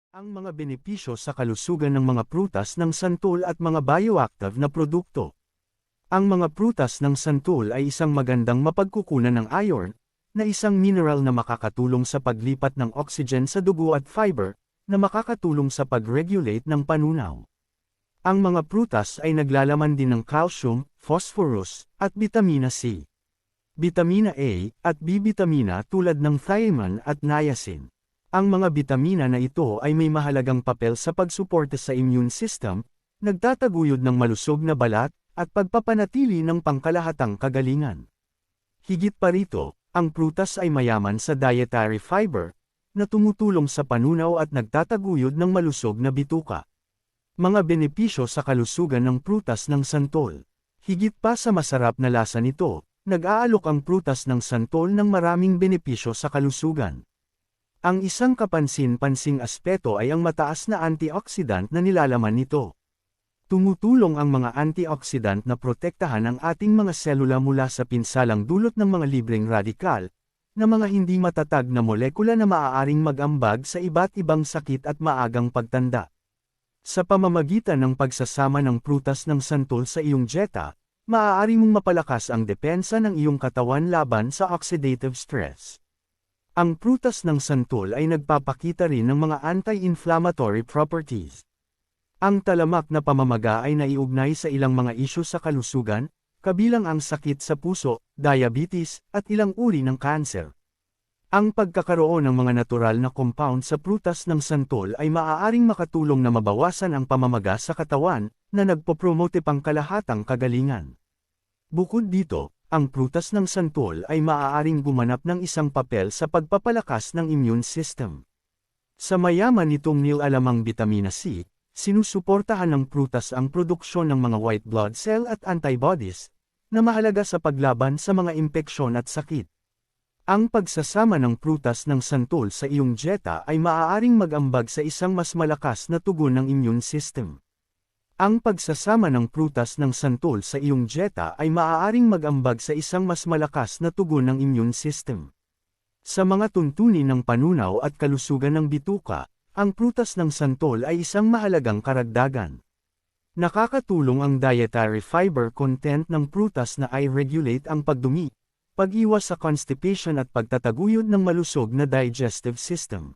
Ang mga benepisyo sa kalusugan ng mga prutas ng santol at mga bioactive na produkto. Ang mga prutas ng santol ay isang magandang mapagkukunan ng iron, na isang mineral na makakatulong sa paglipat ng oxygen sa dugo at fiber, na makakatulong sa pag-regulate ng panunaw. Ang mga prutas ay naglalaman din ng calcium, phosphorus, at vitamina C. Vitamina A at B vitamina tulad ng thiamine at niacin. Ang mga bitamina na ito ay may mahalagang papel sa pagsuporta sa immune system, nagtataguyod ng malusog na balat, at pagpapanatili ng pangkalahatang kagalingan. Higit pa rito, ang prutas ay mayaman sa dietary fiber, na tumutulong sa panunaw at nagtataguyod ng malusog na bituka. Mga benepisyo sa kalusugan ng prutas ng santol. Higit pa sa masarap na lasa nito, nag-aalok ang prutas ng santol ng maraming benepisyo sa kalusugan. Ang isang kapansin-pansing aspeto ay ang mataas na antioxidant na nilalaman nito. Tumutulong ang mga antioxidant na protektahan ang ating mga selula mula sa pinsalang dulot ng mga libreng radikal, na mga hindi matatag na molekula na maaaring mag-ambag sa iba't ibang sakit at maagang pagtanda. Sa pamamagitan ng pagsasama ng prutas ng santol sa iyong dieta, maaari mong mapalakas ang depensa ng iyong katawan laban sa oxidative stress. Ang prutas ng santol ay nagpapakita rin ng mga anti-inflammatory properties. Ang talamak na pamamaga ay naiugnay sa ilang mga isyu sa kalusugan, kabilang ang sakit sa puso, diabetes, at ilang uri ng kanser. Ang pagkakaroon ng mga natural na compound sa prutas ng santol ay maaaring makatulong na mabawasan ang pamamaga sa katawan, na nagpopromote pangkalahatang kagalingan. Bukod dito, ang prutas ng santol ay maaaring gumanap ng isang papel sa pagpapalakas ng immune system. Sa mayaman nitong nilalamang vitamina C, sinusuportahan ng prutas ang produksyon ng mga white blood cell at antibodies, na mahalaga sa paglaban sa mga impeksyon at sakit. Ang pagsasama ng prutas ng santol sa iyong dieta ay maaaring mag-ambag sa isang mas malakas na tugon ng immune system. Ang pagsasama ng prutas ng santol sa iyong dieta ay maaaring mag-ambag sa isang mas malakas na tugon ng immune system. Sa mga tuntunin ng panunaw at kalusugan ng bituka, ang prutas ng santol ay isang mahalagang karagdagan. Nakakatulong ang dietary fiber content ng prutas na i-regulate ang pagdumi, pag-iwas sa constipation at pagtataguyod ng malusog na digestive system.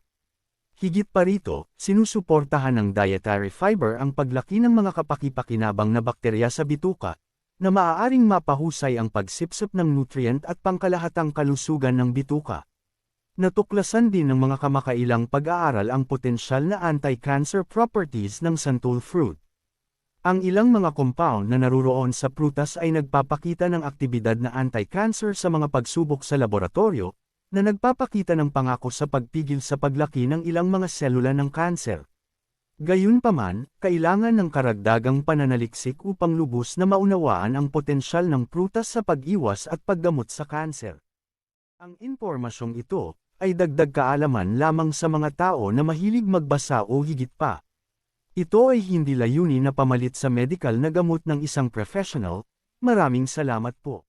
Higit pa rito, sinusuportahan ng dietary fiber ang paglaki ng mga kapaki-pakinabang na bakterya sa bituka, na maaaring mapahusay ang pagsipsip ng nutrient at pangkalahatang kalusugan ng bituka. Natuklasan din ng mga kamakailang pag-aaral ang potensyal na anti-cancer properties ng santol fruit. Ang ilang mga compound na naruroon sa prutas ay nagpapakita ng aktibidad na anti-cancer sa mga pagsubok sa laboratorio, na nagpapakita ng pangako sa pagpigil sa paglaki ng ilang mga selula ng kanser. Gayunpaman, kailangan ng karagdagang pananaliksik upang lubos na maunawaan ang potensyal ng prutas sa pag-iwas at paggamot sa kanser. Ang impormasyong ito ay dagdag kaalaman lamang sa mga tao na mahilig magbasa o higit pa. Ito ay hindi layunin na pamalit sa medical na gamot ng isang professional. Maraming salamat po.